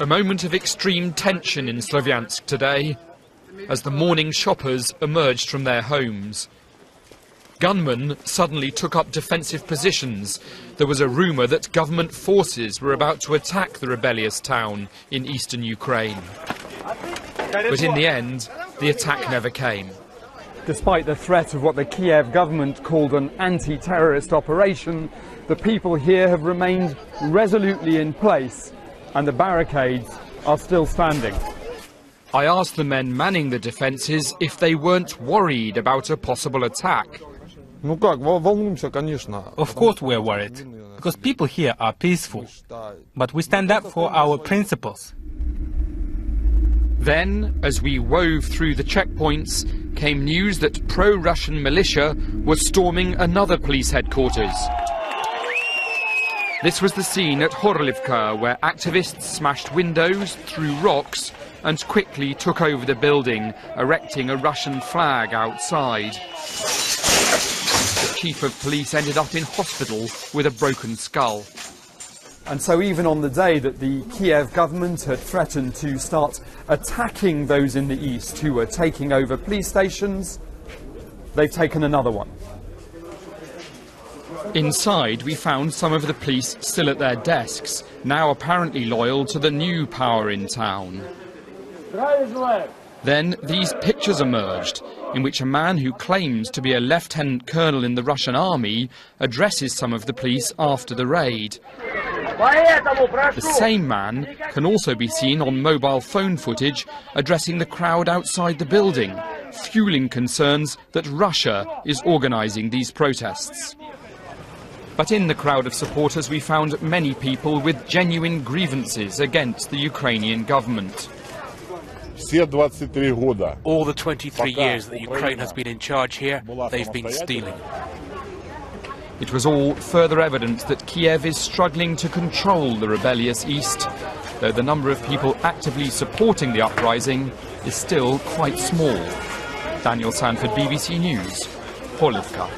A moment of extreme tension in Sloviansk today as the morning shoppers emerged from their homes. Gunmen suddenly took up defensive positions. There was a rumour that government forces were about to attack the rebellious town in eastern Ukraine. But in the end, the attack never came. Despite the threat of what the Kiev government called an anti-terrorist operation, the people here have remained resolutely in place, and the barricades are still standing. I asked the men manning the defences if they weren't worried about a possible attack. Of course we're worried, because people here are peaceful, but we stand up for our principles. Then, as we wove through the checkpoints, came news that pro-Russian militia was storming another police headquarters. This was the scene at Horlivka, where activists smashed windows, threw rocks, and quickly took over the building, erecting a Russian flag outside. The chief of police ended up in hospital with a broken skull. And so even on the day that the Kiev government had threatened to start attacking those in the east who were taking over police stations, they've taken another one. Inside, we found some of the police still at their desks, now apparently loyal to the new power in town. Then these pictures emerged, in which a man who claims to be a lieutenant colonel in the Russian army addresses some of the police after the raid. The same man can also be seen on mobile phone footage addressing the crowd outside the building, fueling concerns that Russia is organising these protests. But in the crowd of supporters we found many people with genuine grievances against the Ukrainian government. All the 23 years that Ukraine has been in charge here, they've been stealing. It was all further evidence that Kiev is struggling to control the rebellious east, though the number of people actively supporting the uprising is still quite small. Daniel Sandford, BBC News, Horlivka.